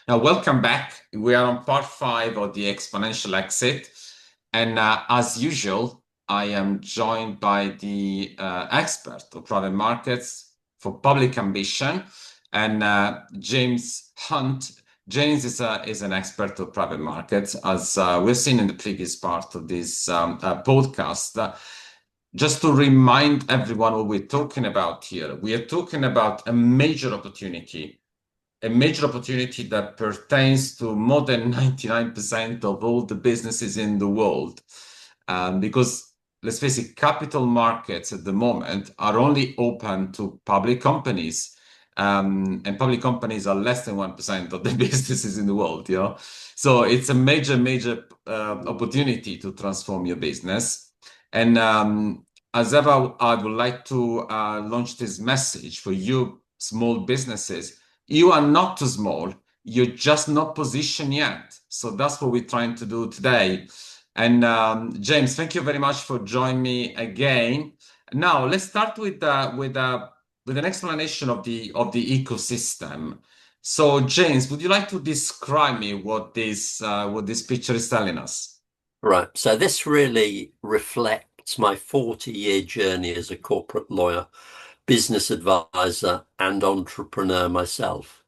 Now, welcome back. We are on part five of the exponential exit. And as usual, I am joined by the expert of private markets for public ambition, and James Hunt. James is an expert of private markets, as we've seen in the previous part of this podcast. Just to remind everyone what we're talking about here, we are talking about a major opportunity that pertains to more than 99% of all the businesses in the world. Because let's face it, capital markets at the moment are only open to public companies. And public companies are less than 1% of the businesses in the world, you know? So it's a major opportunity to transform your business. And as ever, I would like to launch this message for you, small businesses. You are not too small. You're just not positioned yet. So that's what we're trying to do today. And James, thank you very much for joining me again. Now let's start with an explanation of the ecosystem. So James, would you like to describe me what this picture is telling us? Right. So this really reflects my 40-year journey as a corporate lawyer, business advisor, and entrepreneur myself.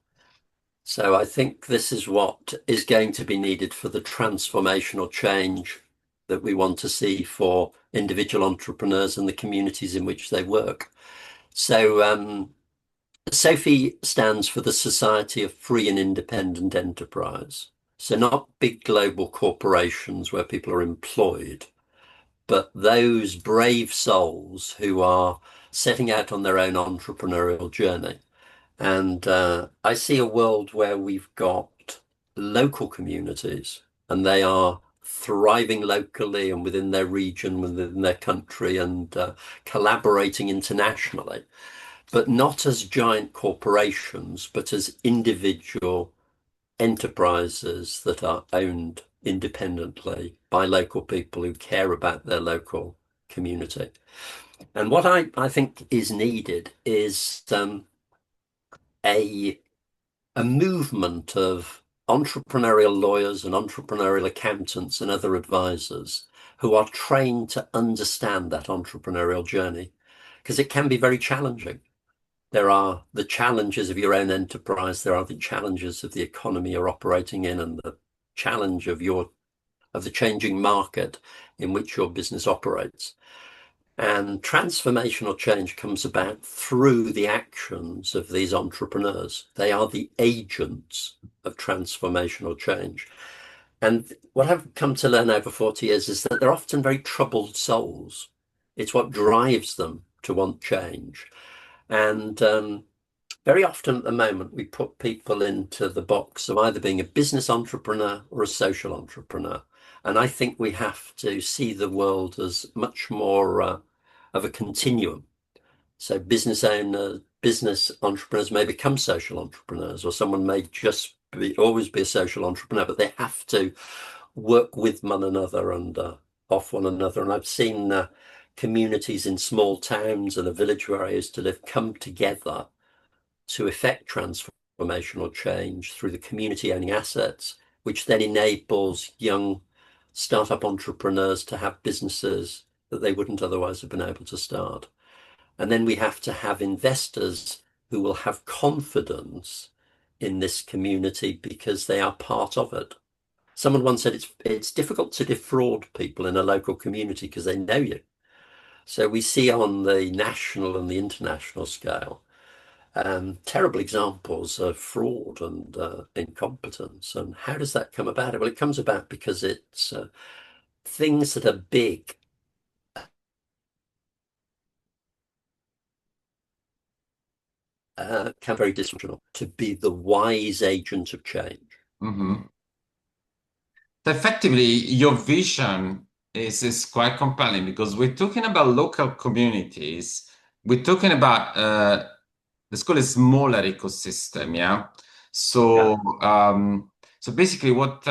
So I think this is what is going to be needed for the transformational change that we want to see for individual entrepreneurs and the communities in which they work. So SOFI stands for the Society of Free and Independent Enterprise. So not big global corporations where people are employed, but those brave souls who are setting out on their own entrepreneurial journey. And I see a world where we've got local communities and they are thriving locally and within their region, within their country, and collaborating internationally, but not as giant corporations, but as individual enterprises that are owned independently by local people who care about their local community. And what I think is needed is a movement of entrepreneurial lawyers and entrepreneurial accountants and other advisors who are trained to understand that entrepreneurial journey, because it can be very challenging. There are the challenges of your own enterprise. There are the challenges of the economy you're operating in, and the challenge of the changing market in which your business operates. And transformational change comes about through the actions of these entrepreneurs. They are the agents of transformational change. And what I've come to learn over 40 years is that they're often very troubled souls. It's what drives them to want change. And very often at the moment, we put people into the box of either being a business entrepreneur or a social entrepreneur. And I think we have to see the world as much more of a continuum. So business owners, business entrepreneurs may become social entrepreneurs, or someone may just always be a social entrepreneur, but they have to work with one another and off one another. And I've seen communities in small towns and the village where I used to live come together to effect transformational change through the community owning assets, which then enables young startup entrepreneurs to have businesses that they wouldn't otherwise have been able to start. And then we have to have investors who will have confidence in this community because they are part of it. Someone once said it's difficult to defraud people in a local community because they know you. So we see on the national and the international scale terrible examples of fraud and incompetence. And how does that come about? Well, it comes about because it's things that are big can very dysfunctional to be the wise agent of change. Mm-hmm. Effectively, your vision is quite compelling because we're talking about local communities. We're talking about let's call it smaller ecosystem, yeah. So so basically, what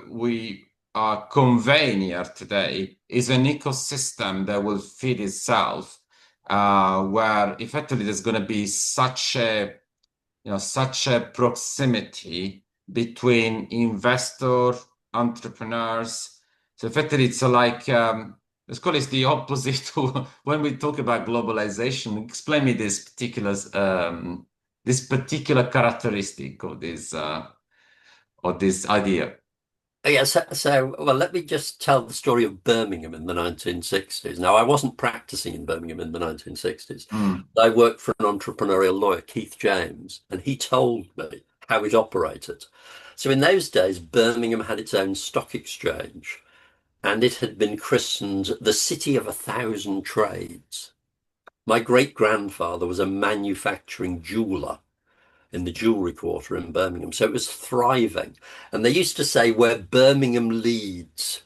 we are conveying here today is an ecosystem that will feed itself, where effectively there's going to be such a such a proximity between investor, entrepreneurs. So effectively, it's like let's call it the opposite to when we talk about globalization. Explain me this particular characteristic of this idea. Yeah, well, let me just tell the story of Birmingham in the 1960s. Now, I wasn't practicing in Birmingham in the 1960s. Mm. I worked for an entrepreneurial lawyer, Keith James, and he told me how it operated. So in those days, Birmingham had its own stock exchange, and it had been christened the City of 1,000 Trades. My great-grandfather was a manufacturing jeweler in the jewelry quarter in Birmingham. So it was thriving. And they used to say, where Birmingham leads,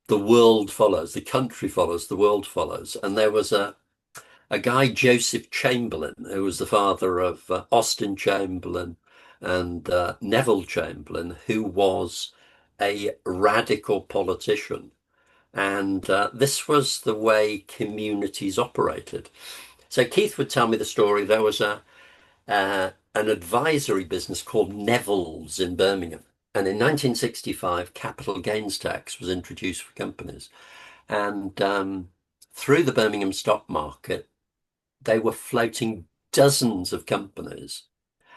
the world follows, the country follows, the world follows. And there was a guy, Joseph Chamberlain, who was the father of Austin Chamberlain and Neville Chamberlain, who was a radical politician. And this was the way communities operated. So Keith would tell me the story. There was an advisory business called Neville's in Birmingham. And in 1965, capital gains tax was introduced for companies. And through the Birmingham stock market, they were floating dozens of companies.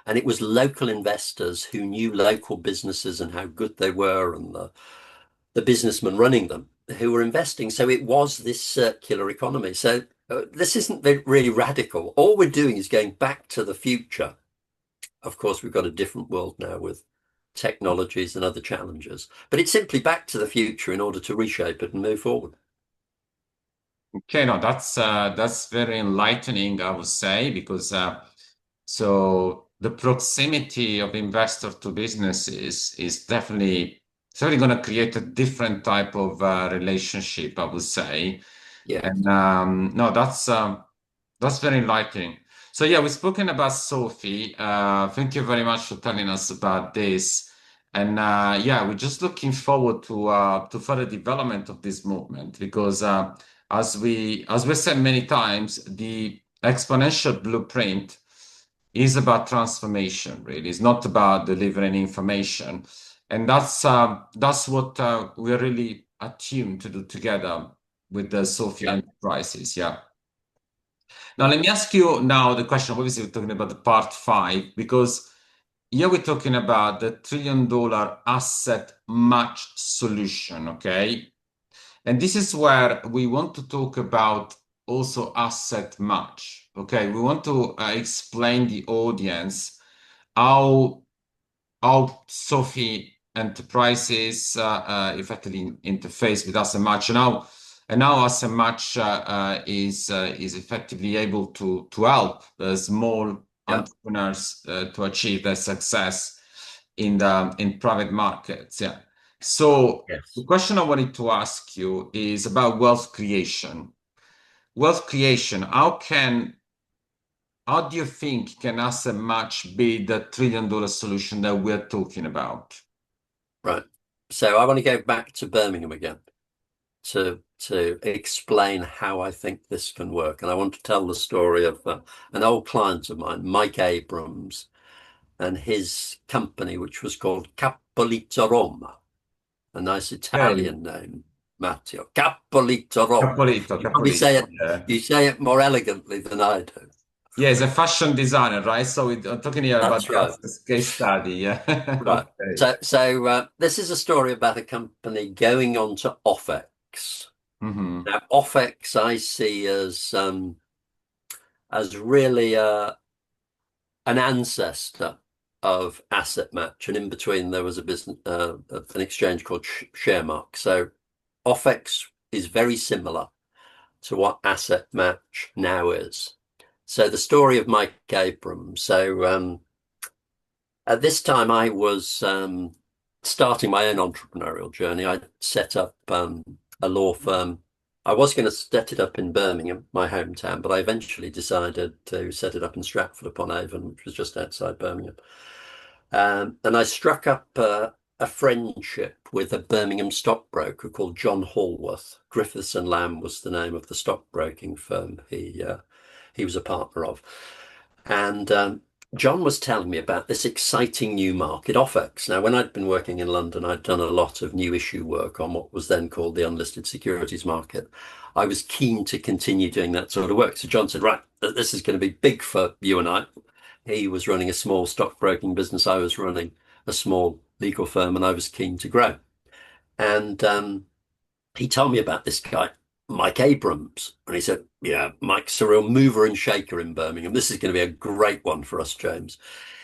And it was local investors who knew local businesses and how good they were and the businessmen running them who were investing. So it was this circular economy. So this isn't really radical. All we're doing is going back to the future. Of course, we've got a different world now with technologies and other challenges, but it's simply back to the future in order to reshape it and move forward. Okay, no, that's very enlightening, I would say, because so the proximity of investor to businesses is definitely going to create a different type of relationship, I would say. Yeah. And no, that's very enlightening. So yeah, we've spoken about Sophie. Thank you very much for telling us about this. And yeah, we're just looking forward to further development of this movement because as we said many times, the exponential blueprint is about transformation, really. It's not about delivering information. And that's what we're really attuned to do together with the Sophie Yeah. Enterprises. Yeah. Now, let me ask you now the question. Obviously, we're talking about the part five because here we're talking about the $1 trillion asset match solution. Okay. And this is where we want to talk about also asset match. Okay. We want to explain the audience how Sophie Enterprises effectively interface with Asset Match. And now Asset Match is effectively able to help the small Yeah. entrepreneurs to achieve their success in private markets. Yeah. So the Yes. question I wanted to ask you is about wealth creation. Wealth creation, how do you think can Asset Match be the $1 trillion solution that we're talking about? Right. So I want to go back to Birmingham again to explain how I think this can work. And I want to tell the story of an old client of mine, Mike Abrams, and his company, which was called Capolito Roma, a nice Okay, Italian name, Matteo. Capolito Roma. Capolito, You probably say Capolito. it, Yeah. you say it more elegantly than I do. Yeah, he's a fashion designer, right? So I'm talking here about That's right. the case study. Yeah. Right. Okay. So this is a story about a company going on to OFX. Hmm. Now, OFX I see as really an ancestor of Asset Match, and in between there was a business, an exchange called Sharemark. So OFX is very similar to what Asset Match now is. So the story of Mike Abrams. So at this time, I was starting my own entrepreneurial journey. I set up a law firm. I was going to set it up in Birmingham, my hometown, but I eventually decided to set it up in Stratford upon Avon, which was just outside Birmingham. And I struck up a friendship with a Birmingham stockbroker called John Hallworth. Griffiths and Lamb was the name of the stockbroking firm he was a partner of. And John was telling me about this exciting new market, OFX. Now, when I'd been working in London, I'd done a lot of new issue work on what was then called the unlisted securities market. I was keen to continue doing that sort of work. So John said, right, this is going to be big for you and I. He was running a small stockbroking business. I was running a small legal firm, and I was keen to grow. And he told me about this guy, Mike Abrams. And he said, yeah, Mike's a real mover and shaker in Birmingham. This is going to be a great one for us, James.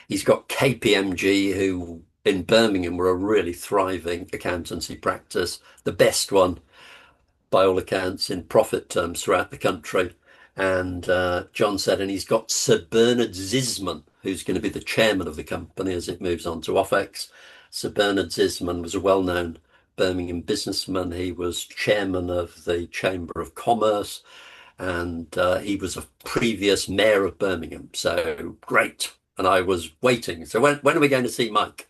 He's got KPMG, who in Birmingham were a really thriving accountancy practice, the best one by all accounts in profit terms throughout the country. And John said, and he's got Sir Bernard Zisman, who's going to be the chairman of the company as it moves on to OFX. Sir Bernard Zisman was a well-known Birmingham businessman. He was chairman of the Chamber of Commerce, and he was a previous mayor of Birmingham. So great. And I was waiting. So when are we going to see Mike?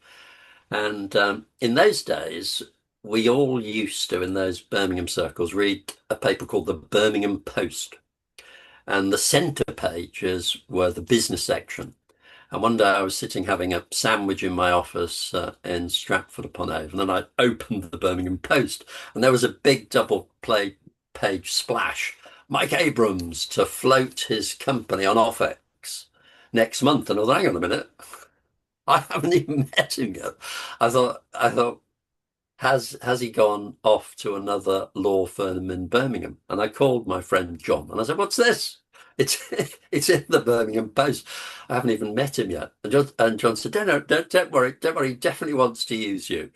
And in those days, we all used to, in those Birmingham circles, read a paper called the Birmingham Post. And the centre pages were the business section. And one day I was sitting having a sandwich in my office in Stratford upon Avon, and I opened the Birmingham Post, and there was a big page splash. Mike Abrams to float his company on OFX next month. And I was, hang on a minute, I haven't even met him yet. I thought, has he gone off to another law firm in Birmingham? And I called my friend John and I said, what's this? It's it's in the Birmingham Post. I haven't even met him yet. And John said, don't worry, he definitely wants to use you.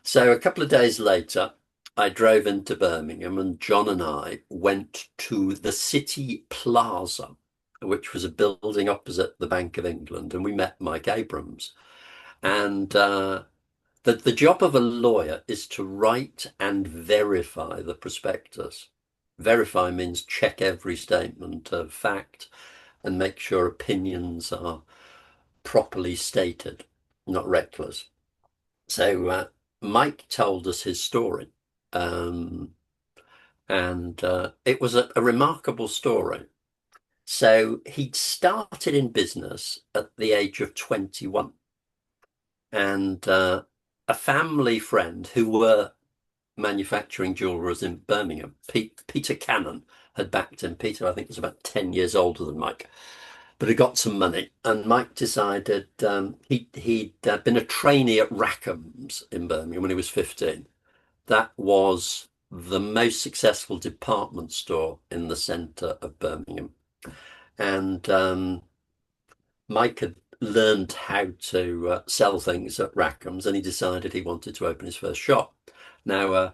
So a couple of days later, I drove into Birmingham and John and I went to the City Plaza, which was a building opposite the Bank of England, and we met Mike Abrams. And the job of a lawyer is to write and verify the prospectus. Verify means check every statement of fact and make sure opinions are properly stated, not reckless. So Mike told us his story. And it was a remarkable story. So he'd started in business at the age of 21. And a family friend who were manufacturing jewelers in Birmingham, Peter Cannon, had backed him. Peter, I think, was about 10 years older than Mike, but he got some money. And Mike decided he'd been a trainee at Rackham's in Birmingham when he was 15. That was the most successful department store in the centre of Birmingham. And Mike had learned how to sell things at Rackham's, and he decided he wanted to open his first shop. Now,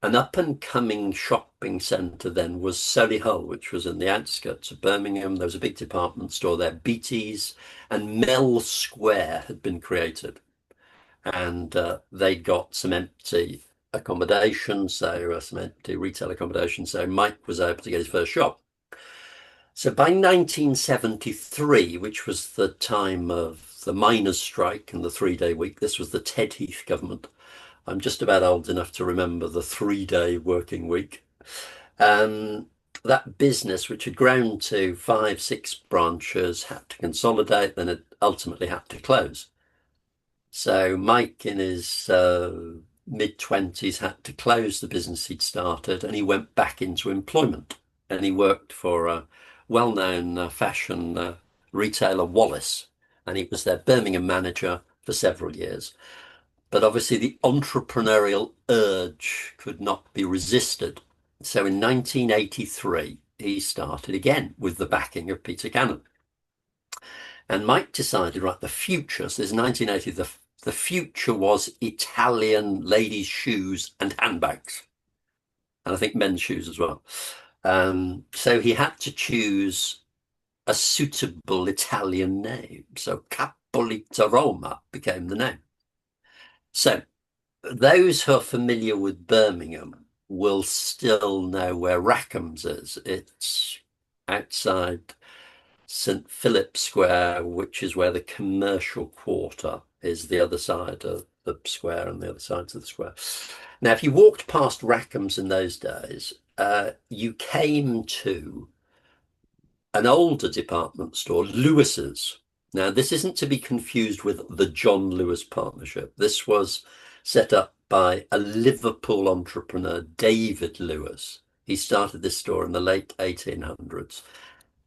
an up-and-coming shopping centre then was Solihull, which was in the outskirts of Birmingham. There was a big department store there, Beatties, and Mell Square had been created. And they'd got some empty accommodation, so some empty retail accommodation. So Mike was able to get his first shop. So by 1973, which was the time of the miners' strike and the 3-day week, this was the Ted Heath government. I'm just about old enough to remember the 3-day working week. That business, which had grown to 5-6 branches, had to consolidate, then it ultimately had to close. So Mike, in his mid-20s, had to close the business he'd started, and he went back into employment. And he worked for a well-known fashion retailer, Wallace, and he was their Birmingham manager for several years. But obviously the entrepreneurial urge could not be resisted. So in 1983, he started again with the backing of Peter Cannon. And Mike decided, right, the future, so this is 1980, the future was Italian ladies' shoes and handbags. And I think men's shoes as well. So he had to choose a suitable Italian name. So Capolita Roma became the name. So those who are familiar with Birmingham will still know where Rackham's is. It's outside St. Philip's Square, which is where the commercial quarter is, the other side of the square and the other sides of the square. Now, if you walked past Rackham's in those days, you came to an older department store, Lewis's. Now, this isn't to be confused with the John Lewis Partnership. This was set up by a Liverpool entrepreneur, David Lewis. He started this store in the late 1800s.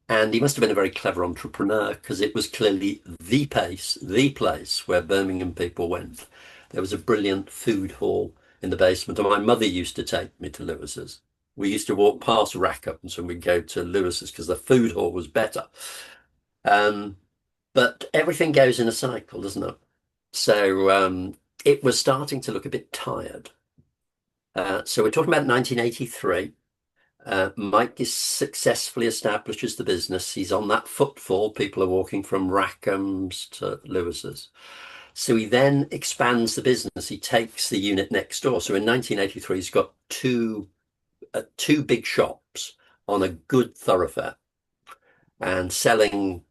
And he must have been a very clever entrepreneur because it was clearly the place where Birmingham people went. There was a brilliant food hall in the basement, and my mother used to take me to Lewis's. We used to walk past Rackham's when we'd go to Lewis's because the food hall was better. Um, but everything goes in a cycle, doesn't it? So it was starting to look a bit tired. So we're talking about 1983. Mike is successfully establishes the business. He's on that footfall. People are walking from Rackham's to Lewis's. So he then expands the business. He takes the unit next door. So in 1983, he's got two big shops on a good thoroughfare and selling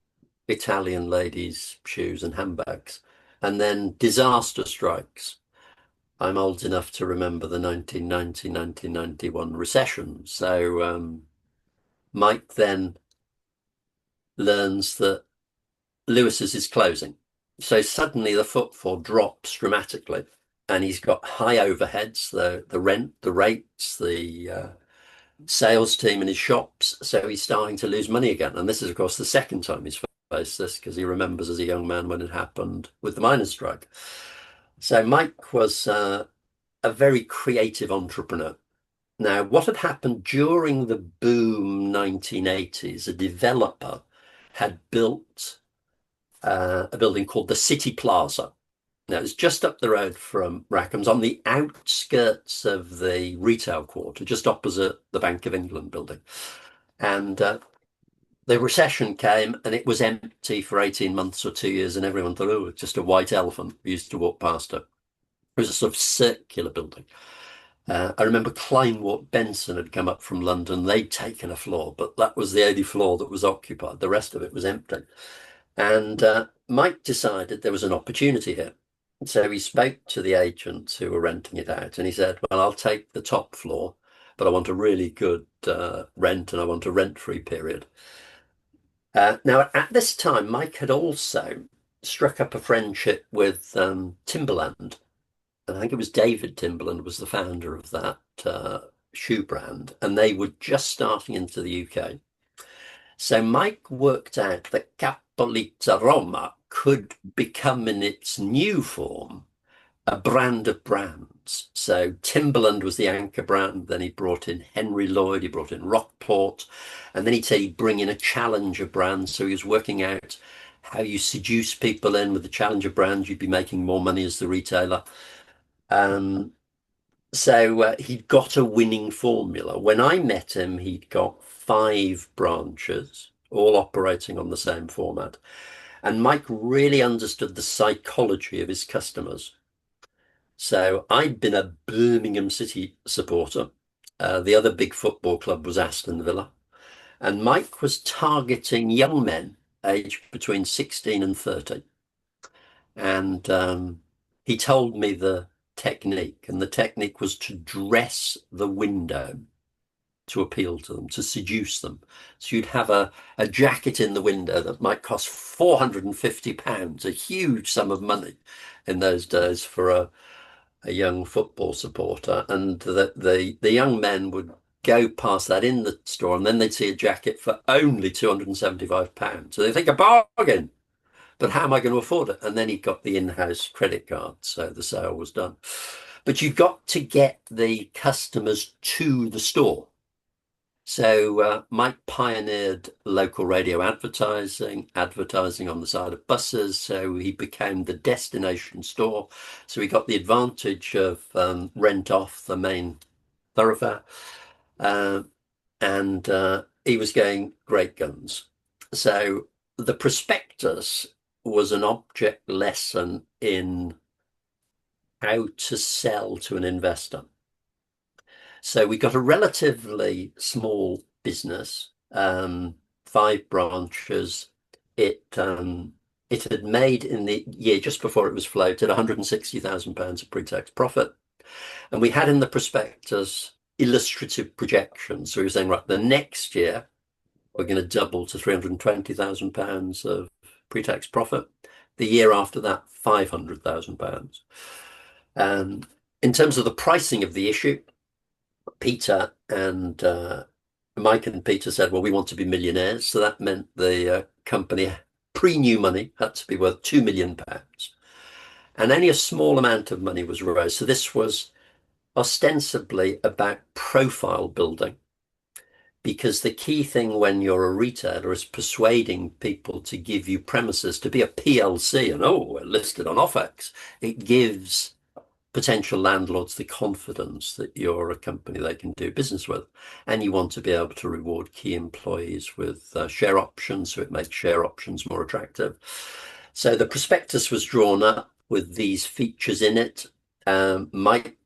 Italian ladies' shoes and handbags. And then disaster strikes. I'm old enough to remember the 1990-1991 recession. So Mike then learns that Lewis's is closing. So suddenly the footfall drops dramatically, and he's got high overheads, the rent, the rates, the sales team in his shops. So he's starting to lose money again. And this is, of course, the second time he's faced this because he remembers as a young man when it happened with the miners' strike. So Mike was a very creative entrepreneur. Now, what had happened during the boom 1980s, a developer had built a building called the City Plaza. Now, it's just up the road from Rackham's on the outskirts of the retail quarter, just opposite the Bank of England building. And the recession came and it was empty for 18 months or 2 years, and everyone thought, oh, it's just a white elephant. We used to walk past it. It was a sort of circular building. I remember Kleinwort Benson had come up from London. They'd taken a floor, but that was the only floor that was occupied. The rest of it was empty. And Mike decided there was an opportunity here. So he spoke to the agents who were renting it out, and he said, well, I'll take the top floor, but I want a really good rent, and I want a rent-free period. Now, at this time, Mike had also struck up a friendship with Timberland. And I think it was David Timberland was the founder of that shoe brand, and they were just starting into the UK. So Mike worked out that Capolita Roma could become in its new form a brand of brands. So Timberland was the anchor brand. Then he brought in Henry Lloyd, he brought in Rockport, and then he'd bring in a challenger brand. So he was working out how you seduce people in with the challenger brand. You'd be making more money as the retailer. So he'd got a winning formula. When I met him, he'd got 5 branches, all operating on the same format. And Mike really understood the psychology of his customers. So I'd been a Birmingham City supporter. The other big football club was Aston Villa. And Mike was targeting young men aged between 16 and 30. And he told me the technique, and the technique was to dress the window to appeal to them, to seduce them. So you'd have a jacket in the window that might cost £450, a huge sum of money in those days for a young football supporter. And the young men would go past that in the store, and then they'd see a jacket for only £275. So they think a bargain. But how am I going to afford it? And then he got the in-house credit card, so the sale was done. But you've got to get the customers to the store. So Mike pioneered local radio advertising on the side of buses. So he became the destination store. So he got the advantage of rent off the main thoroughfare. And he was going great guns. So the prospectus was an object lesson in how to sell to an investor. So we got a relatively small business, 5 branches. It had made in the year just before it was floated £160,000 of pre-tax profit. And we had in the prospectus illustrative projections. So we were saying, right, the next year we're going to double to £320,000 of pre-tax profit. The year after that, £500,000. And in terms of the pricing of the issue, Peter and Mike and Peter said, well, we want to be millionaires. So that meant the company pre-new money had to be worth £2 million. And only a small amount of money was raised. So this was ostensibly about profile building. Because the key thing when you're a retailer is persuading people to give you premises to be a PLC and, oh, we're listed on OFX. It gives potential landlords the confidence that you're a company they can do business with. And you want to be able to reward key employees with share options, so it makes share options more attractive. So the prospectus was drawn up with these features in it. Mike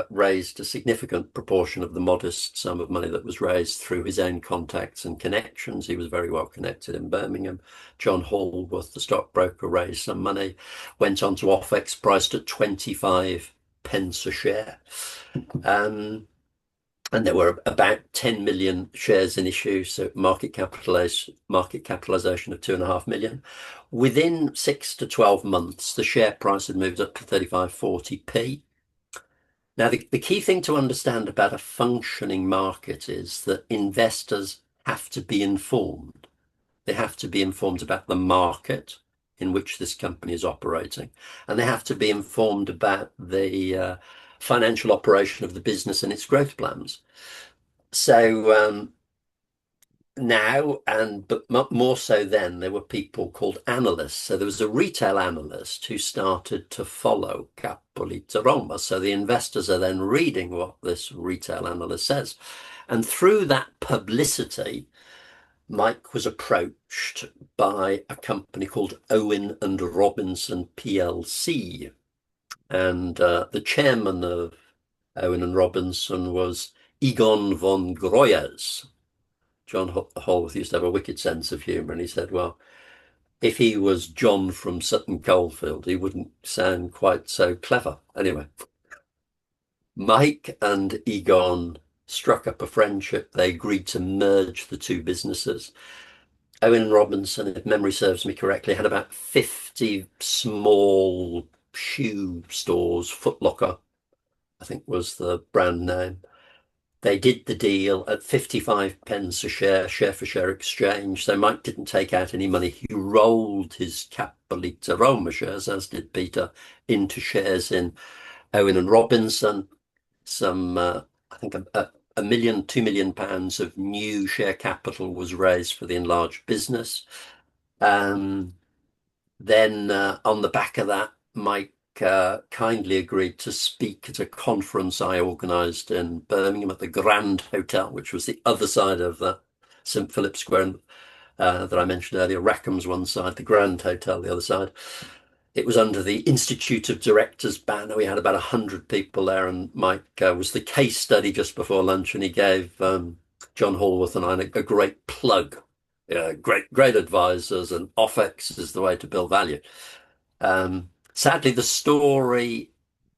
raised a significant proportion of the modest sum of money that was raised through his own contacts and connections. He was very well connected in Birmingham. John Hallworth, the stockbroker, raised some money, went on to OFX, priced at 25 pence a share. And there were about 10 million shares in issue, so market capitalization of 2.5 million. Within 6 to 12 months, the share price had moved up to 35, 40p. Now, the key thing to understand about a functioning market is that investors have to be informed. They have to be informed about the market in which this company is operating, and they have to be informed about the financial operation of the business and its growth plans. So now, but more so then, there were people called analysts. So there was a retail analyst who started to follow Capolita Roma. So the investors are then reading what this retail analyst says. And through that publicity, Mike was approached by a company called Owen and Robinson PLC. And the chairman of Owen and Robinson was Egon von Greuers. John Hallworth used to have a wicked sense of humour, and he said, well, if he was John from Sutton Coldfield, he wouldn't sound quite so clever. Anyway, Mike and Egon struck up a friendship. They agreed to merge the two businesses. Owen Robinson, if memory serves me correctly, had about 50 small shoe stores. Foot Locker, I think, was the brand name. They did the deal at 55 pence a share, share for share exchange. So Mike didn't take out any money. He rolled his Capolita Roma shares, as did Peter, into shares in Owen and Robinson. Some, I think, a million, £2 million of new share capital was raised for the enlarged business. Then on the back of that, Mike kindly agreed to speak at a conference I organised in Birmingham at the Grand Hotel, which was the other side of the St Philip Square that I mentioned earlier. Rackham's one side, the Grand Hotel the other side. It was under the Institute of Directors banner. We had about 100 people there, and Mike was the case study just before lunch, and he gave John Hallworth and I a great plug. Great advisors, and OFX is the way to build value. Sadly, the story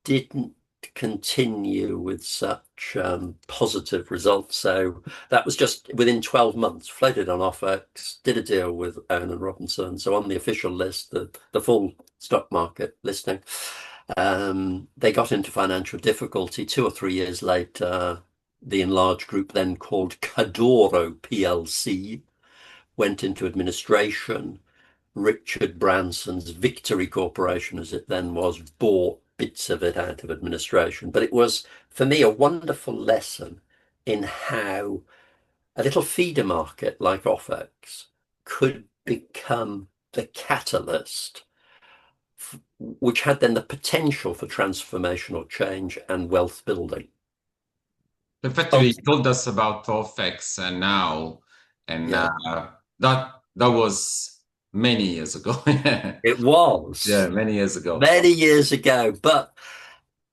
didn't continue with such positive results. So that was just within 12 months, floated on OFX, did a deal with Owen and Robinson. So on the official list, the full stock market listing, they got into financial difficulty. 2 or 3 years later, the enlarged group, then called Cadoro PLC, went into administration. Richard Branson's Victory Corporation, as it then was, bought bits of it out of administration. But it was, for me, a wonderful lesson in how a little feeder market like OFX could become the catalyst, which had then the potential for transformational change and wealth building. Effectively, you told us about OFX and now, and that was many years ago. It was. Yeah, many years ago. Many years ago. But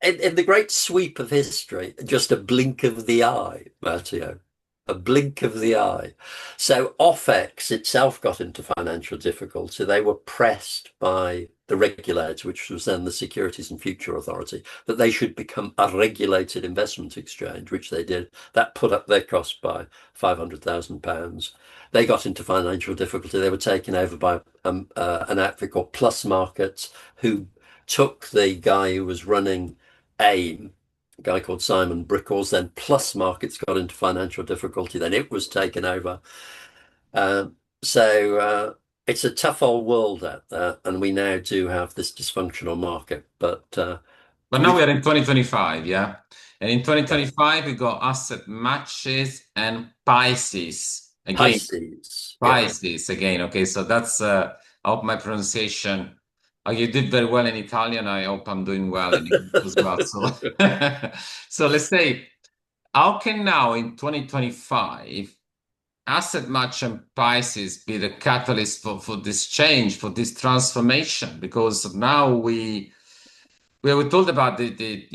in the great sweep of history, just a blink of the eye, Matteo, a blink of the eye. So OFX itself got into financial difficulty. They were pressed by the regulator, which was then the Securities and Futures Authority, that they should become a regulated investment exchange, which they did. That put up their cost by £500,000. They got into financial difficulty. They were taken over by an outfit called Plus Markets, who took the guy who was running AIM, a guy called Simon Brickles. Then Plus Markets got into financial difficulty. Then it was taken over. So it's a tough old world out there, and we now do have this dysfunctional market. But But now we we've are in 2025, yeah? And in yeah, 2025, we got asset matches and Pisces. Again, Pisces. Yeah, Pisces again. Okay, so that's I hope my pronunciation. You did very well in Italian. I hope I'm doing well in English as well. So, so let's say, how can now in 2025 asset match and Pisces be the catalyst for this change, for this transformation? Because now we were told about the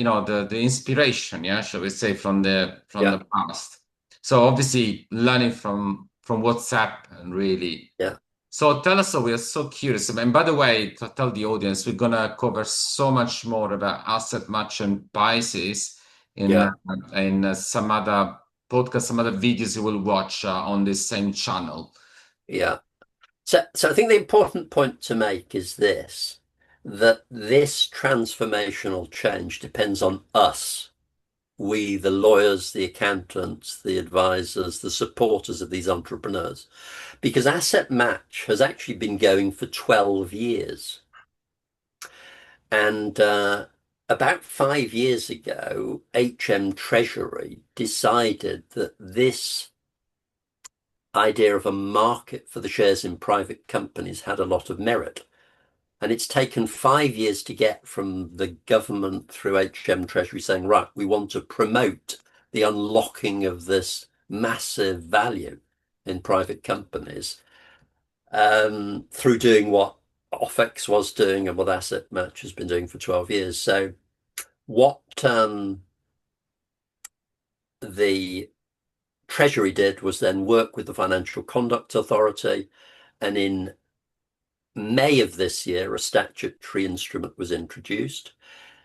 inspiration, yeah, shall we say, from yeah, the past. So obviously learning from what's happened really. yeah, So tell us, so we are so curious. And by the way, to tell the audience, we're gonna cover so much more about asset match and Pisces in yeah, uh, in some other podcast, some other videos you will watch on this same channel. yeah. So I think the important point to make is this, that this transformational change depends on us, we, the lawyers, the accountants, the advisors, the supporters of these entrepreneurs, because Asset Match has actually been going for 12 years. And about 5 years ago, HM Treasury decided that this idea of a market for the shares in private companies had a lot of merit. And it's taken 5 years to get from the government through HM Treasury saying, right, we want to promote the unlocking of this massive value in private companies through doing what OFX was doing and what Asset Match has been doing for 12 years. So what the Treasury did was then work with the Financial Conduct Authority, and in May of this year, a statutory instrument was introduced.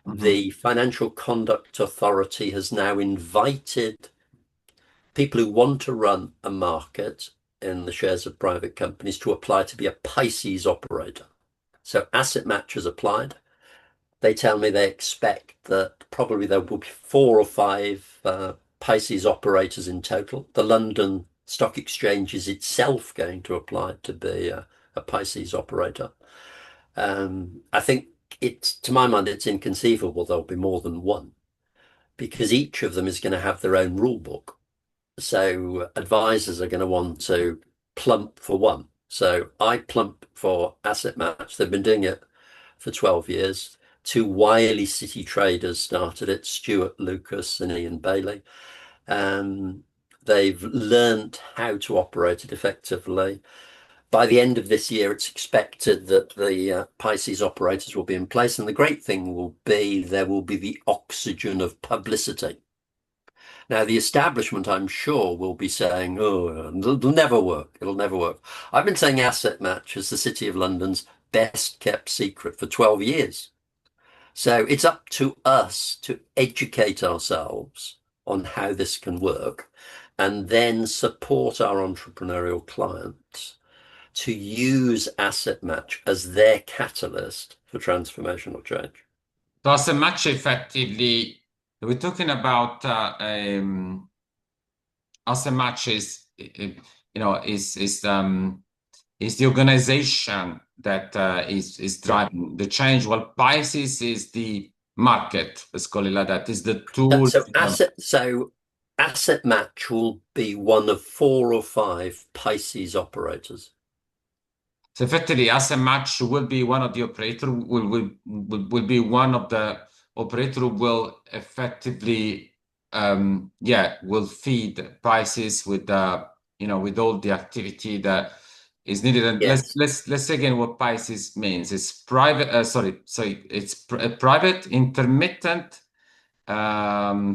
Mhm. The Financial Conduct Authority has now invited people who want to run a market in the shares of private companies to apply to be a Pisces operator. So Asset Match has applied. They tell me they expect that probably there will be 4 or 5 Pisces operators in total. The London Stock Exchange is itself going to apply to be a Pisces operator. I think it's, to my mind, it's inconceivable there'll be more than one because each of them is going to have their own rule book. So advisors are going to want to plump for one. So I plump for Asset Match. They've been doing it for 12 years. Two wily city traders started it, Stuart Lucas and Ian Bailey. They've learned how to operate it effectively. By the end of this year, it's expected that the Pisces operators will be in place. And the great thing will be there will be the oxygen of publicity. Now, the establishment, I'm sure, will be saying, oh, it'll never work. It'll never work. I've been saying Asset Match is the City of London's best kept secret for 12 years. So it's up to us to educate ourselves on how this can work and then support our entrepreneurial clients to use Asset Match as their catalyst for transformational change. So as a match effectively, we're talking about as a match is the organization that is Yeah. driving the change, while Pisces is the market, let's call it like that, is the tool. So Asset Match will be one of 4 or 5 Pisces operators. So effectively, as a match will be one of the operator will be one of the operator who will effectively will feed prices with with all the activity that is needed. And Yes. let's say again what prices means. It's private. Sorry. It's a private intermittent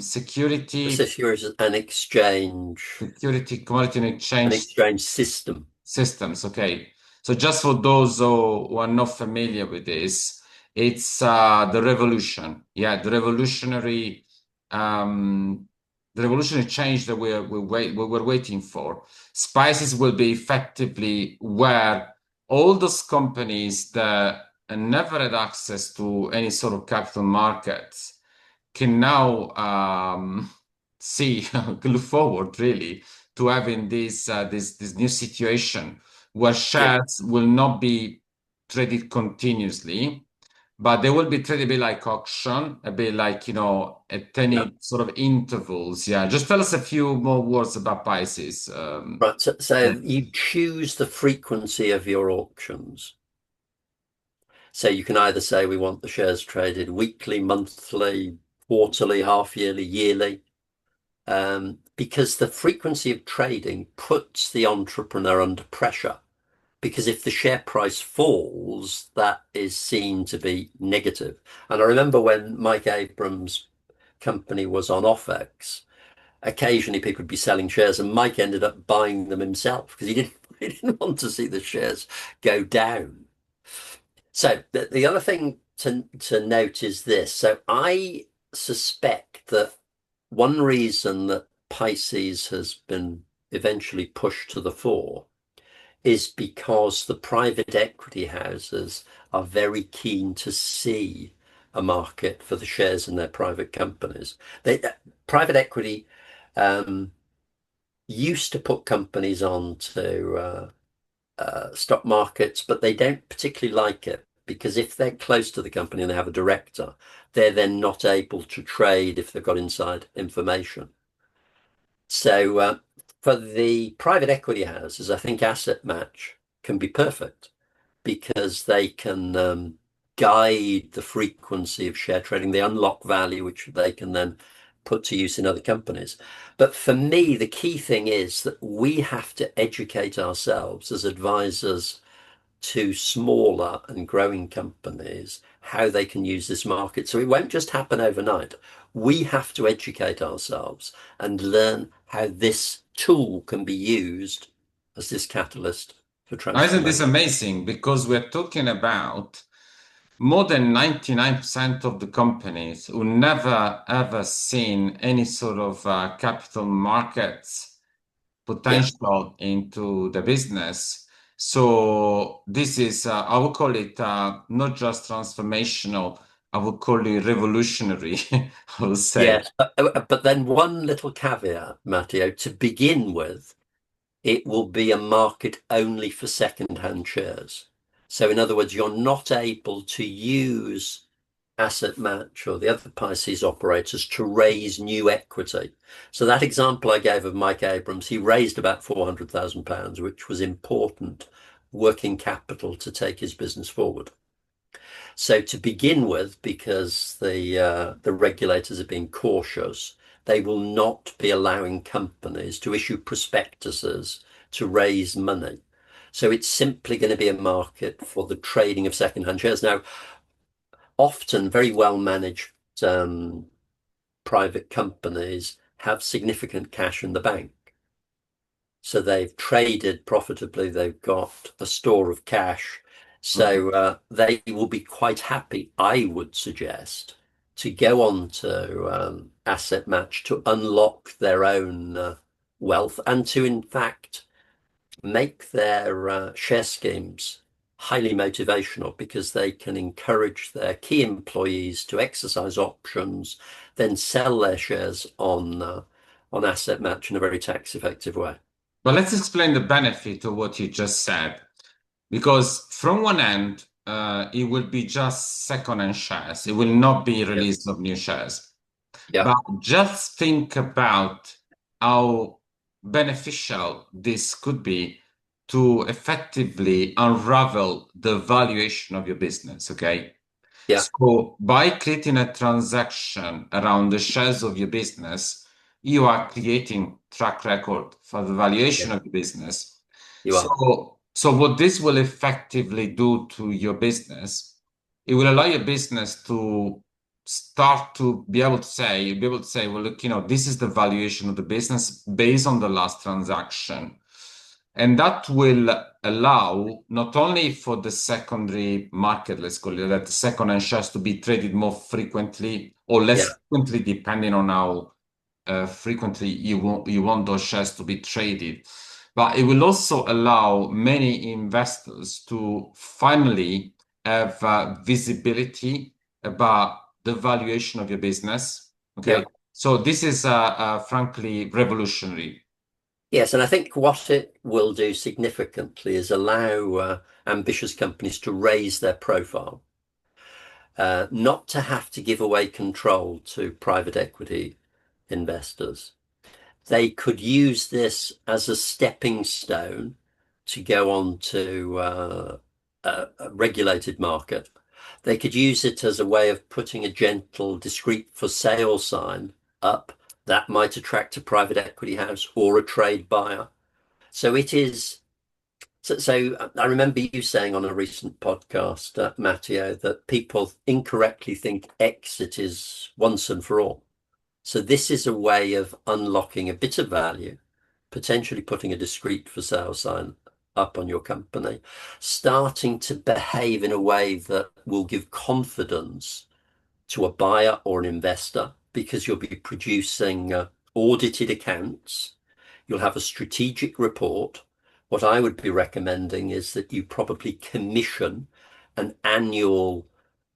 security Securities and exchange, security commodity and an exchange exchange system. systems. Okay. So just for those who are not familiar with this, it's the revolution. Yeah, the revolutionary um, the revolutionary change that we're waiting for. Spices will be effectively where all those companies that never had access to any sort of capital markets can now see look forward really to having this new situation where Yeah. shares will not be traded continuously, but they will be traded a bit like auction, a bit like, at Yeah. any sort of intervals. Yeah, just tell us a few more words about Pisces. Right. So you choose the frequency of your auctions. So you can either say we want the shares traded weekly, monthly, quarterly, half yearly, yearly, because the frequency of trading puts the entrepreneur under pressure. Because if the share price falls, that is seen to be negative. And I remember when Mike Abrams' company was on OFX, occasionally people would be selling shares, and Mike ended up buying them himself because he didn't want to see the shares go down. So the other thing to note is this. So I suspect that one reason that Pisces has been eventually pushed to the fore is because the private equity houses are very keen to see a market for the shares in their private companies. Private equity um, used to put companies onto stock markets, but they don't particularly like it because if they're close to the company and they have a director, they're then not able to trade if they've got inside information. So for the private equity houses, I think Asset Match can be perfect because they can guide the frequency of share trading. They unlock value, which they can then put to use in other companies. But for me, the key thing is that we have to educate ourselves as advisors to smaller and growing companies how they can use this market. So it won't just happen overnight. We have to educate ourselves and learn how this tool can be used as this catalyst for Isn't this transformation. amazing? Because we're talking about more than 99% of the companies who never ever seen any sort of capital markets Yeah. potential into the business. So this is, I would call it not just transformational, I would call it revolutionary, I would say. Yes. But then one little caveat, Matteo, to begin with, it will be a market only for second-hand shares. So in other words, you're not able to use Asset Match or the other Pisces operators to raise new equity. So that example I gave of Mike Abrams, he raised about £400,000, which was important working capital to take his business forward. So to begin with, because the regulators are being cautious, they will not be allowing companies to issue prospectuses to raise money. So it's simply going to be a market for the trading of second-hand shares. Now, often very well managed private companies have significant cash in the bank. So they've traded profitably, they've got a store of cash. Mhm. So they will be quite happy, I would suggest, to go on to Asset Match to unlock their own wealth and to, in fact, make their share schemes highly motivational because they can encourage their key employees to exercise options, then sell their shares on Asset Match in a very tax effective way. But let's explain the benefit of what you just said. Because from one end, it will be just second-hand shares. It will not be Yeah. release of new shares. Yeah. But just think about how beneficial this could be to effectively unravel the valuation of your business, okay? Yeah. So by creating a transaction around the shares of your business, you are creating track record for the valuation Yeah. of the business. You are. So what this will effectively do to your business, it will allow your business to start to be able to say, well, look, this is the valuation of the business based on the last transaction. And that will allow not only for the secondary market, let's call it that, the second-hand shares to be traded more frequently or Yeah. less frequently, depending on how frequently you want those shares to be traded. But it will also allow many investors to finally have visibility about the valuation of your business. Yeah. Okay. So this is frankly revolutionary. Yes, and I think what it will do significantly is allow ambitious companies to raise their profile, not to have to give away control to private equity investors. They could use this as a stepping stone to go on to a regulated market. They could use it as a way of putting a gentle, discreet for sale sign up that might attract a private equity house or a trade buyer. So it is. So I remember you saying on a recent podcast, Matteo, that people incorrectly think exit is once and for all. So this is a way of unlocking a bit of value, potentially putting a discreet for sale sign up on your company, starting to behave in a way that will give confidence to a buyer or an investor because you'll be producing audited accounts. You'll have a strategic report. What I would be recommending is that you probably commission an annual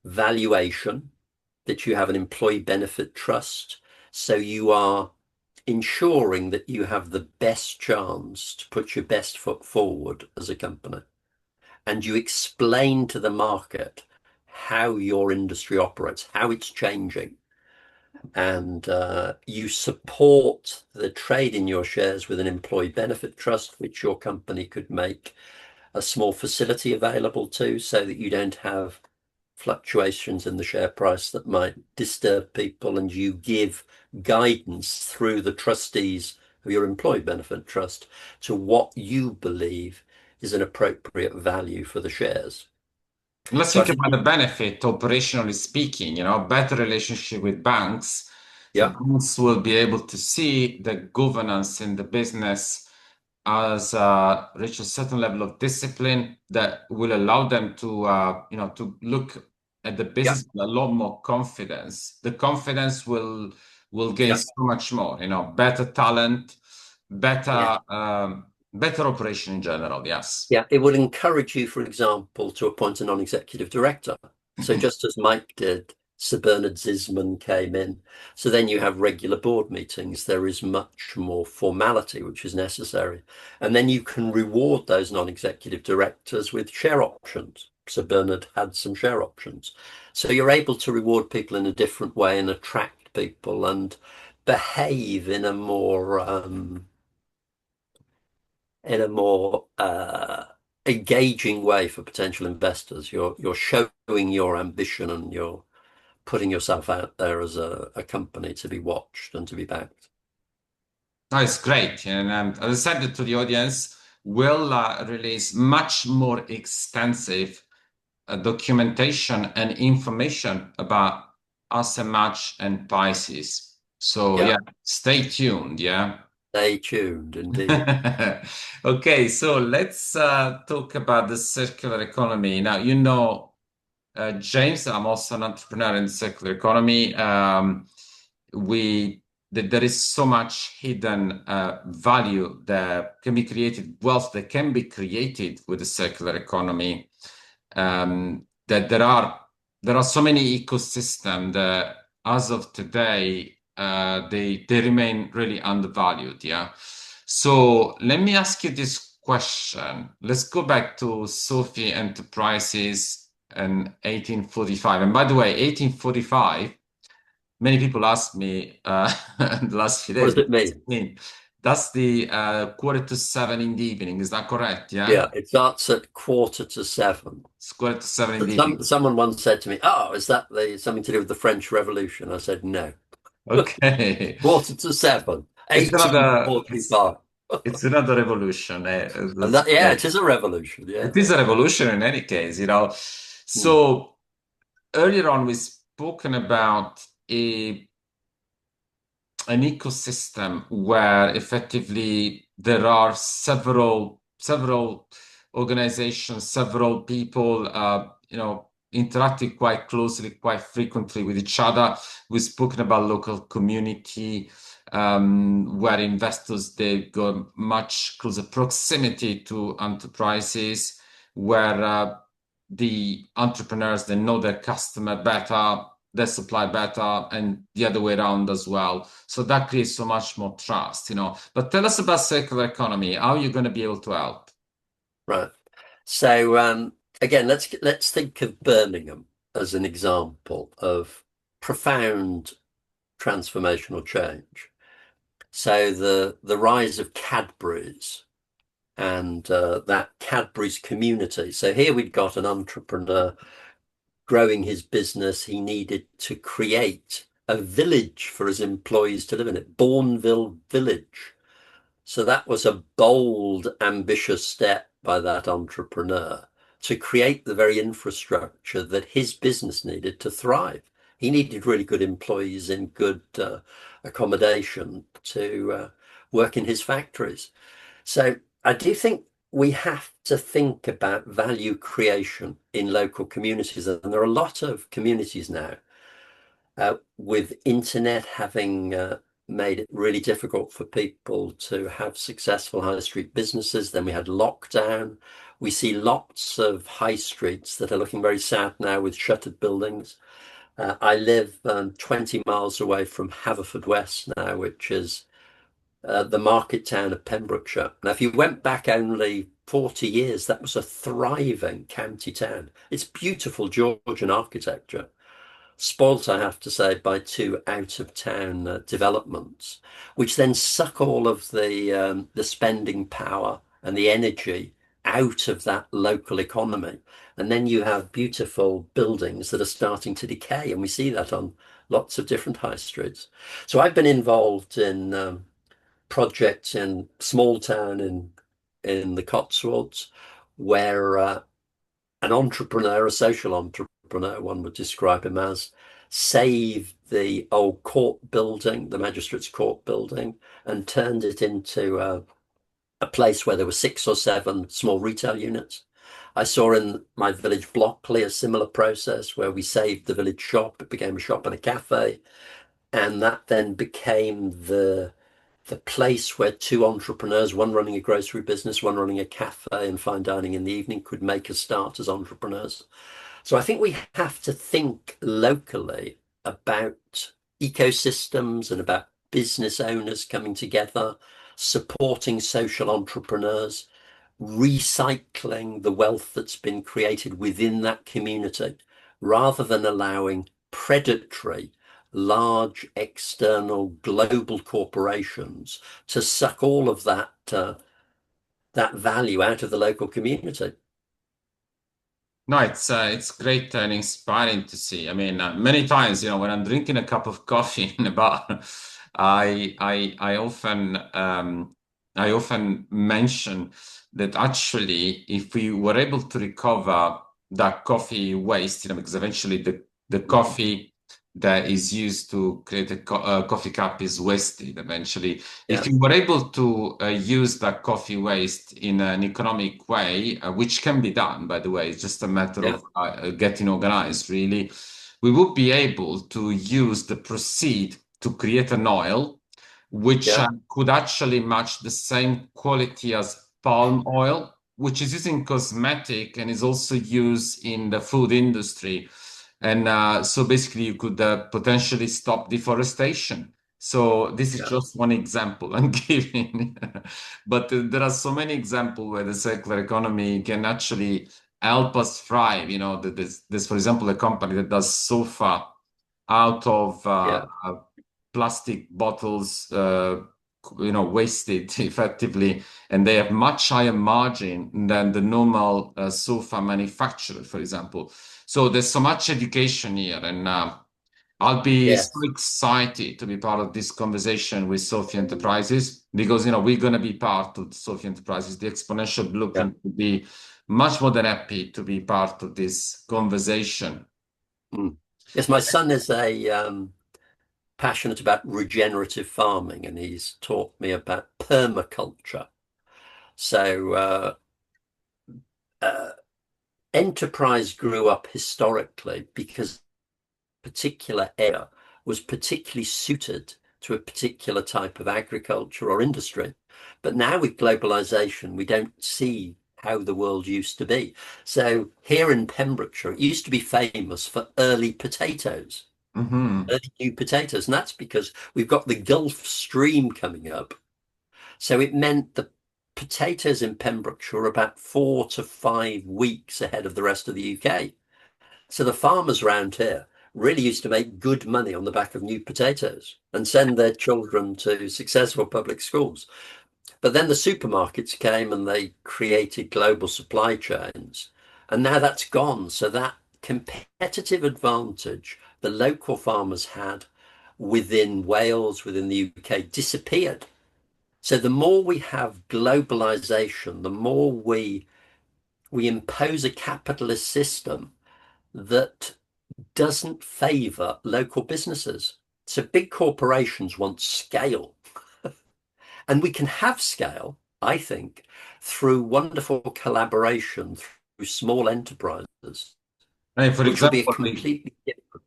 valuation, that you have an employee benefit trust. So you are ensuring that you have the best chance to put your best foot forward as a company. And you explain to the market how your industry operates, how it's changing. And you support the trade in your shares with an employee benefit trust, which your company could make a small facility available to, so that you don't have fluctuations in the share price that might disturb people, and you give guidance through the trustees of your employee benefit trust to what you believe is an appropriate value for the shares. Let's So I think think, about the benefit, operationally speaking, better relationship with banks. So yeah, banks will be able to see the governance in the business as reach a certain level of discipline that will allow them to, to look at the yeah, business with a lot more confidence. The confidence will gain yeah, so much more, better talent, yeah. better operation in general. Yes. Yeah, it would encourage you, for example, to appoint a non-executive director. So just as Mike did, Sir Bernard Zisman came in. So then you have regular board meetings. There is much more formality, which is necessary. And then you can reward those non-executive directors with share options. Sir Bernard had some share options. So you're able to reward people in a different way and attract people and behave in a more engaging way for potential investors. You're showing your ambition and you're putting yourself out there as a company to be watched and to be backed. No, it's great. And as I said to the audience, we'll release much more extensive documentation and information about Asset Match and Pisces. So Yeah, yeah, stay tuned. Yeah. stay tuned indeed. Okay, so let's talk about the circular economy. Now, James, I'm also an entrepreneur in the circular economy. We there is so much hidden value that can be created, wealth that can be created with the circular economy. That there are so many ecosystems that, as of today, they remain really undervalued. Yeah. So let me ask you this question. Let's go back to Sophie Enterprises in 1845. And by the way, 1845, many people ask me in the last few What days, does it what does mean? it mean? That's the 6:45 in the evening. Is that correct? Yeah? Yeah, it starts at 6:45. It's 6:45 in But the evening. someone once said to me, "Oh, is that something to do with the French Revolution?" I said, "No, Okay. 6:45, It's another, it's, 1845." it's another revolution. And That's yeah, great. it is a revolution. Yeah, It is a revolution in any case. mm, So earlier on, we spoken about an ecosystem where effectively there are several organizations, several people, interacting quite closely, quite frequently with each other. We've spoken about local community, where investors, they got much closer proximity to enterprises, where the entrepreneurs, they know their customer better, their supply better, and the other way around as well. So that creates so much more trust, you know. But tell us about circular economy. How are you going to be able to help? Right. So again, let's think of Birmingham as an example of profound transformational change. So the rise of Cadbury's and that Cadbury's community. So here we'd got an entrepreneur growing his business. He needed to create a village for his employees to live in it, Bourneville Village. So that was a bold, ambitious step by that entrepreneur to create the very infrastructure that his business needed to thrive. He needed really good employees in good accommodation to work in his factories. So I do think we have to think about value creation in local communities. And there are a lot of communities now with internet having made it really difficult for people to have successful high street businesses. Then we had lockdown. We see lots of high streets that are looking very sad now with shuttered buildings. I live 20 miles away from Haverfordwest now, which is the market town of Pembrokeshire. Now, if you went back only 40 years, that was a thriving county town. It's beautiful Georgian architecture, spoilt, I have to say, by two out-of-town developments, which then suck all of the spending power and the energy out of that local economy. And then you have beautiful buildings that are starting to decay, and we see that on lots of different high streets. So I've been involved in projects in small town in the Cotswolds, where an entrepreneur, a social entrepreneur, one would describe him as, saved the old court building, the magistrates' court building, and turned it into a place where there were 6 or 7 small retail units. I saw in my village Blockley a similar process where we saved the village shop. It became a shop and a cafe, and that then became the place where two entrepreneurs, one running a grocery business, one running a cafe and fine dining in the evening, could make a start as entrepreneurs. So I think we have to think locally about ecosystems and about business owners coming together, supporting social entrepreneurs, recycling the wealth that's been created within that community, rather than allowing predatory, large external global corporations to suck all of that value out of the local community. No, it's great and inspiring to see. I mean, many times, you know, when I'm drinking a cup of coffee in a bar, I often mention that actually, if we were able to recover that coffee waste, you know, because eventually the coffee that is used to create a coffee cup is wasted eventually. If Yeah, you were able to use that coffee waste in an economic way, which can be done, by the way, it's just a matter yeah, of getting organized, really, we would be able to use the proceed to create an oil, which yeah, could actually match the same quality as palm oil, which is used in cosmetic and is also used in the food industry. And so basically, you could potentially stop deforestation. So this is yeah, just one example I'm giving, but there are so many examples where the circular economy can actually help us thrive. You know, there's for example, a company that does sofa out of yeah, plastic bottles, you know, wasted effectively, and they have much higher margin than the normal sofa manufacturer, for example. So there's so much education here, and I'll be so yes, excited to be part of this conversation with Sophie Enterprises because, you know, we're going to be part of Sophie Enterprises. The Exponential yeah. Blueprint will be much more than happy to be part of this conversation. Mm. Yes, my son is a passionate about regenerative farming, and he's taught me about permaculture. So uh, enterprise grew up historically because a particular area was particularly suited to a particular type of agriculture or industry. But now with globalization, we don't see how the world used to be. So here in Pembrokeshire, it used to be famous for early potatoes, Hmm. early new potatoes. And that's because we've got the Gulf Stream coming up. So it meant the potatoes in Pembrokeshire were about 4 to 5 weeks ahead of the rest of the UK. So the farmers around here really used to make good money on the back of new potatoes and send their children to successful public schools. But then the supermarkets came and they created global supply chains. And now that's gone. So that competitive advantage the local farmers had within Wales, within the UK, disappeared. So the more we have globalization, the more we impose a capitalist system that doesn't favor local businesses. So big corporations want scale. And we can have scale, I think, through wonderful collaboration through small enterprises, And for which will be a example, completely different.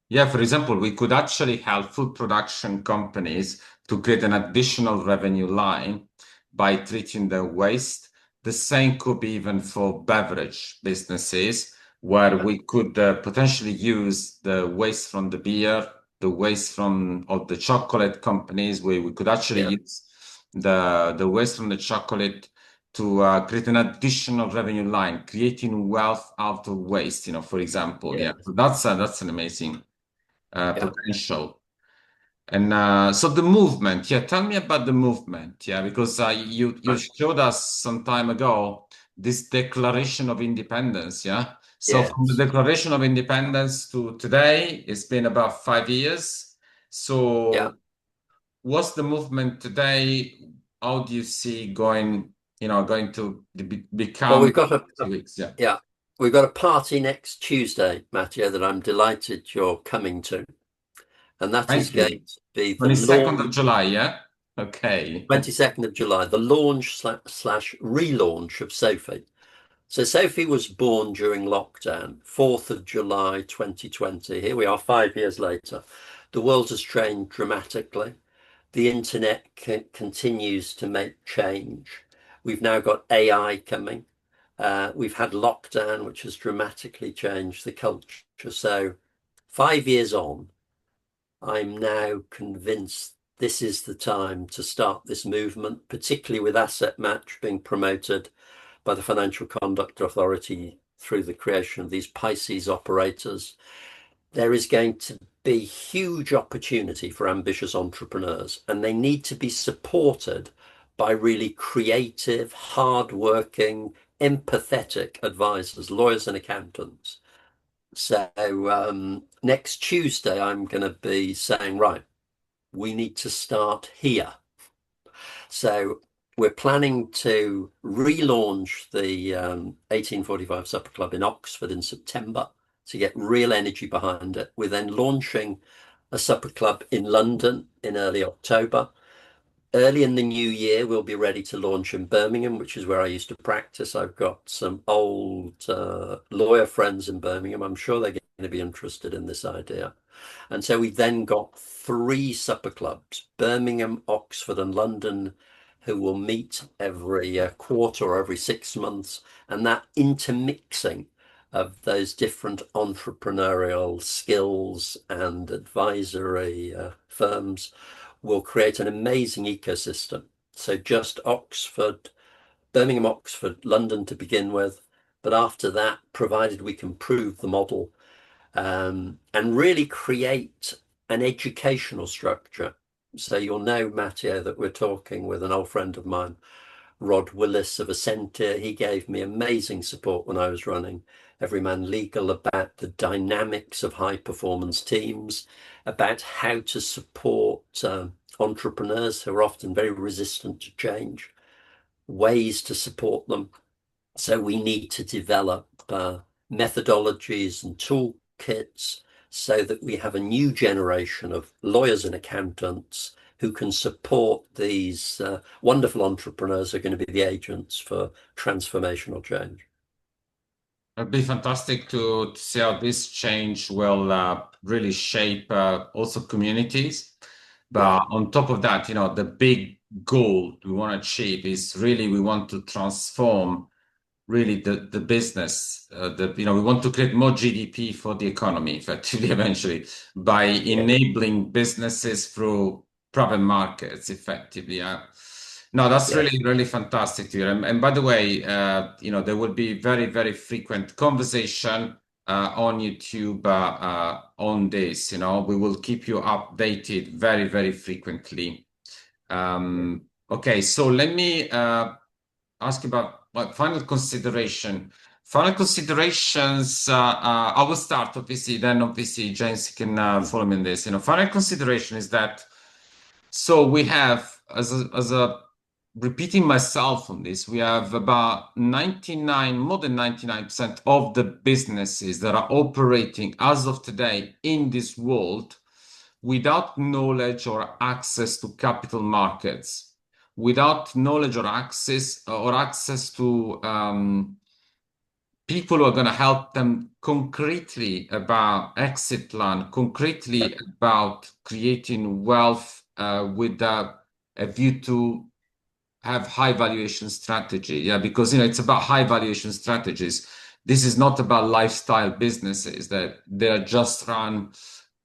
yeah, for example, we could actually help food production companies to create an additional revenue line by treating their waste. The same could be even for beverage businesses, where we could potentially use the waste from the beer, the waste from of the chocolate companies, where we could actually Yeah, use the waste from the chocolate to create an additional revenue line, creating wealth out of waste, for example. yeah, Yeah, so that's an amazing yeah. potential. And so the movement, yeah, tell me about the movement, yeah, because you Right. showed us some time ago this Declaration of Independence, yeah. So from the Yes. Declaration of Independence to today, it's been about 5 years. Yeah. So what's the movement today? How do you see going to Well, become we've got few weeks? Yeah. yeah, we've got a party next Tuesday, Matteo, that I'm delighted you're coming to. And that is Thank going you. to be the 22nd of launch, July, yeah? Okay. 22nd of July, the launch slash relaunch of Sophie. So Sophie was born during lockdown, 4th of July 2020. Here we are 5 years later. The world has changed dramatically. The internet continues to make change. We've now got AI coming. We've had lockdown, which has dramatically changed the culture. So 5 years on, I'm now convinced this is the time to start this movement, particularly with Asset Match being promoted by the Financial Conduct Authority through the creation of these PISCES operators. There is going to be huge opportunity for ambitious entrepreneurs, and they need to be supported by really creative, hardworking, empathetic advisors, lawyers and accountants. So next Tuesday, I'm going to be saying, right, we need to start here. So we're planning to relaunch the 1845 Supper Club in Oxford in September to get real energy behind it. We're then launching a supper club in London in early October. Early in the new year, we'll be ready to launch in Birmingham, which is where I used to practice. I've got some old lawyer friends in Birmingham. I'm sure they're going to be interested in this idea. And so we've then got 3 supper clubs, Birmingham, Oxford, and London, who will meet every quarter or every 6 months. And that intermixing of those different entrepreneurial skills and advisory firms will create an amazing ecosystem. So just Oxford, Birmingham, Oxford, London to begin with. But after that, provided we can prove the model and really create an educational structure. So you'll know, Matteo, that we're talking with an old friend of mine, Rod Willis of Ascentia. He gave me amazing support when I was running Everyman Legal about the dynamics of high performance teams, about how to support entrepreneurs who are often very resistant to change, ways to support them. So we need to develop methodologies and toolkits so that we have a new generation of lawyers and accountants who can support these wonderful entrepreneurs who are going to be the agents for transformational change. It'd be fantastic to see how this change will really shape also communities. Yeah, But on top of that, the big goal we want to achieve is really we want to transform really the business. We want to create more GDP for the economy, effectively, eventually, by yeah, enabling businesses through private markets, effectively. Yeah. No, that's yeah, really, really fantastic to hear. And by the way, there will be very, very frequent conversation on YouTube on this. We will keep you updated very, very frequently. Okay, so let me ask you about final consideration. Final considerations. I will start, obviously. Then, obviously, James can follow me in this. Final consideration is that so we have, as a repeating myself on this, we have about 99, more than 99% of the businesses that are operating as of today in this world without knowledge or access to capital markets, without knowledge or access to people who are going to help them concretely about exit plan, concretely about creating wealth with a view to have high valuation strategy. Yeah, because it's about high valuation strategies. This is not about lifestyle businesses that they are just run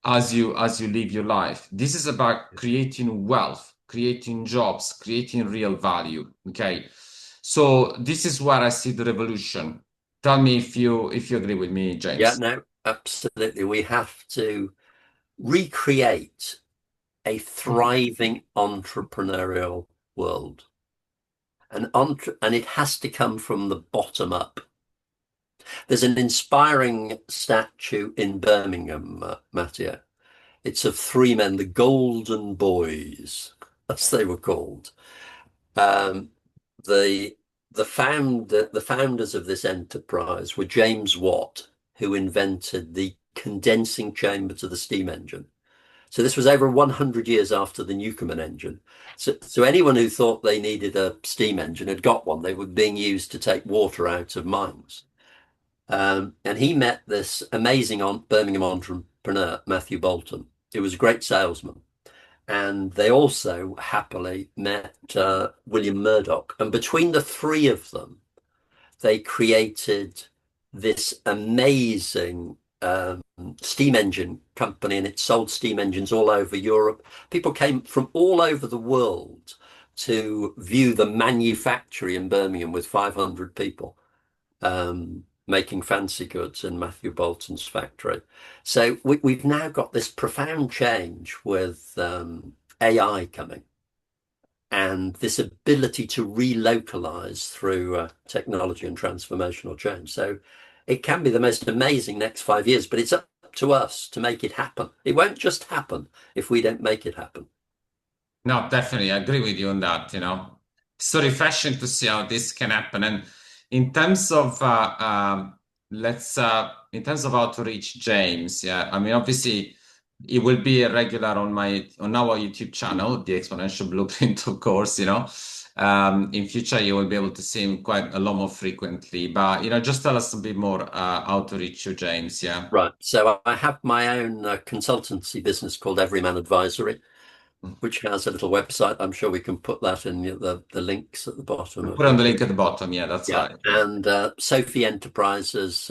as you live your life. This is about creating wealth, creating jobs, creating real value. Okay. So this is where I see the revolution. Tell me if you agree with me, yeah. James. No, absolutely. We have to recreate a thriving entrepreneurial world. And it has to come from the bottom up. There's an inspiring statue in Birmingham, Matteo. It's of three men, the Golden Boys, as they were called. Um, the the founders of this enterprise were James Watt, who invented the condensing chamber to the steam engine. So this was over 100 years after the Newcomen engine. So anyone who thought they needed a steam engine had got one. They were being used to take water out of mines. And he met this amazing Birmingham entrepreneur, Matthew Bolton, who was a great salesman. And they also happily met William Murdoch. And between the three of them, they created this amazing steam engine company, and it sold steam engines all over Europe. People came from all over the world to view the manufactory in Birmingham with 500 people making fancy goods in Matthew Bolton's factory. So we've now got this profound change with AI coming and this ability to relocalize through technology and transformational change. So it can be the most amazing next 5 years, but it's up to us to make it happen. It won't just happen if we don't make it happen. No, definitely. I agree with you on that, It's so refreshing to see how this can happen. And in terms of in terms of how to reach James, yeah, I mean obviously it will be a regular on our YouTube channel, the Exponential Blueprint, of course, In future you will be able to see him quite a lot more frequently. But just tell us a bit more how to reach you, James, yeah. Right. So I have my own consultancy business called Everyman Advisory, which has a little website. I'm sure we can put that in the links at the bottom We'll of put on the. the link at the bottom. Yeah, that's Yeah, right. Yeah. and Sophie Enterprises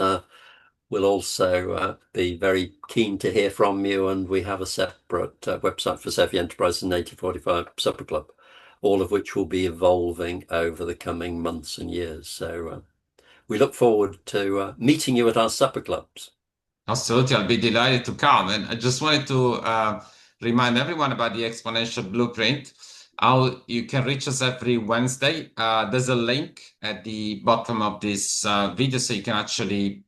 will also be very keen to hear from you, and we have a separate website for Sophie Enterprises and 8045 Supper Club, all of which will be evolving over the coming months and years. So we look forward to meeting you at our supper clubs. Absolutely, I'll be delighted to come. And I just wanted to remind everyone about the Exponential Blueprint. How you can reach us every Wednesday. There's a link at the bottom of this video, so you can actually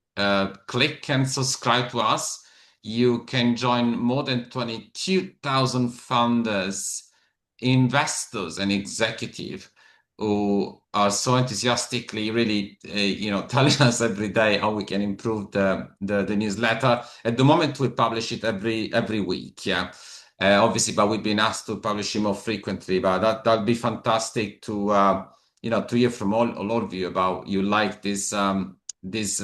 click and subscribe to us. You can join more than 22,000 founders, investors, and executives who are so enthusiastically really telling us every day how we can improve the newsletter. At the moment we publish it every week, yeah. Obviously, but we've been asked to publish it more frequently, but that'd be fantastic to to hear from all of you about you like this this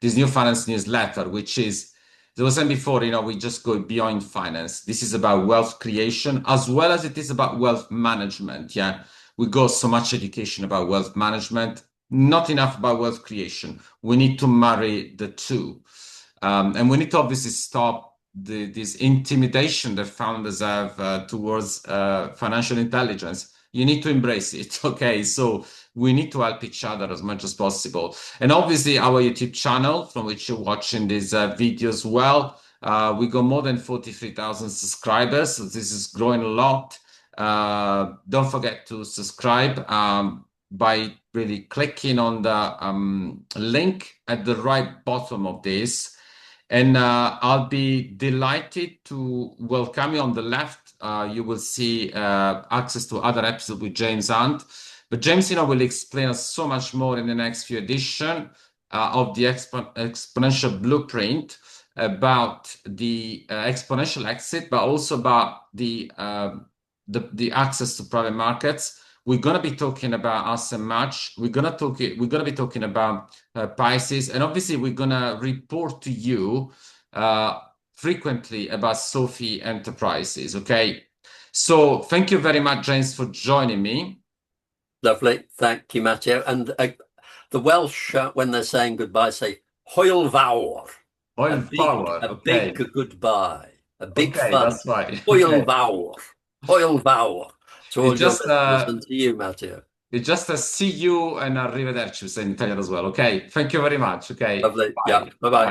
new finance newsletter, which is, as I was saying before, we just go beyond finance. This is about wealth creation as well as it is about wealth management. Yeah. We got so much education about wealth management, not enough about wealth creation. We need to marry the two. And we need to obviously stop this intimidation that founders have towards financial intelligence. You need to embrace it. Okay. So we need to help each other as much as possible. And obviously, our YouTube channel, from which you're watching this video as well, we got more than 43,000 subscribers. So this is growing a lot. Don't forget to subscribe by really clicking on the link at the right bottom of this. And I'll be delighted to welcome you on the left. You will see access to other episodes with James Hunt. But James, will explain us so much more in the next few editions of the Exponential Blueprint about the exponential exit, but also about the access to private markets. We're going to be talking about Asset Match. We're going to be talking about PISCES, and obviously we're going to report to you frequently about Sophie Enterprises. Okay. So thank you very much, James, for joining me. Lovely. Thank you, Matteo. And the Welsh, when they're saying goodbye, say Hwyl fawr. Hwyl fawr. A big goodbye. A big okay, fun. That's right. Hwyl fawr. Hwyl fawr. To all your listeners and to you, Matteo. It's just a see you and arrivederci in Italian as well. Okay. Thank you very much. Okay. Lovely. Bye. Yeah. Bye-bye.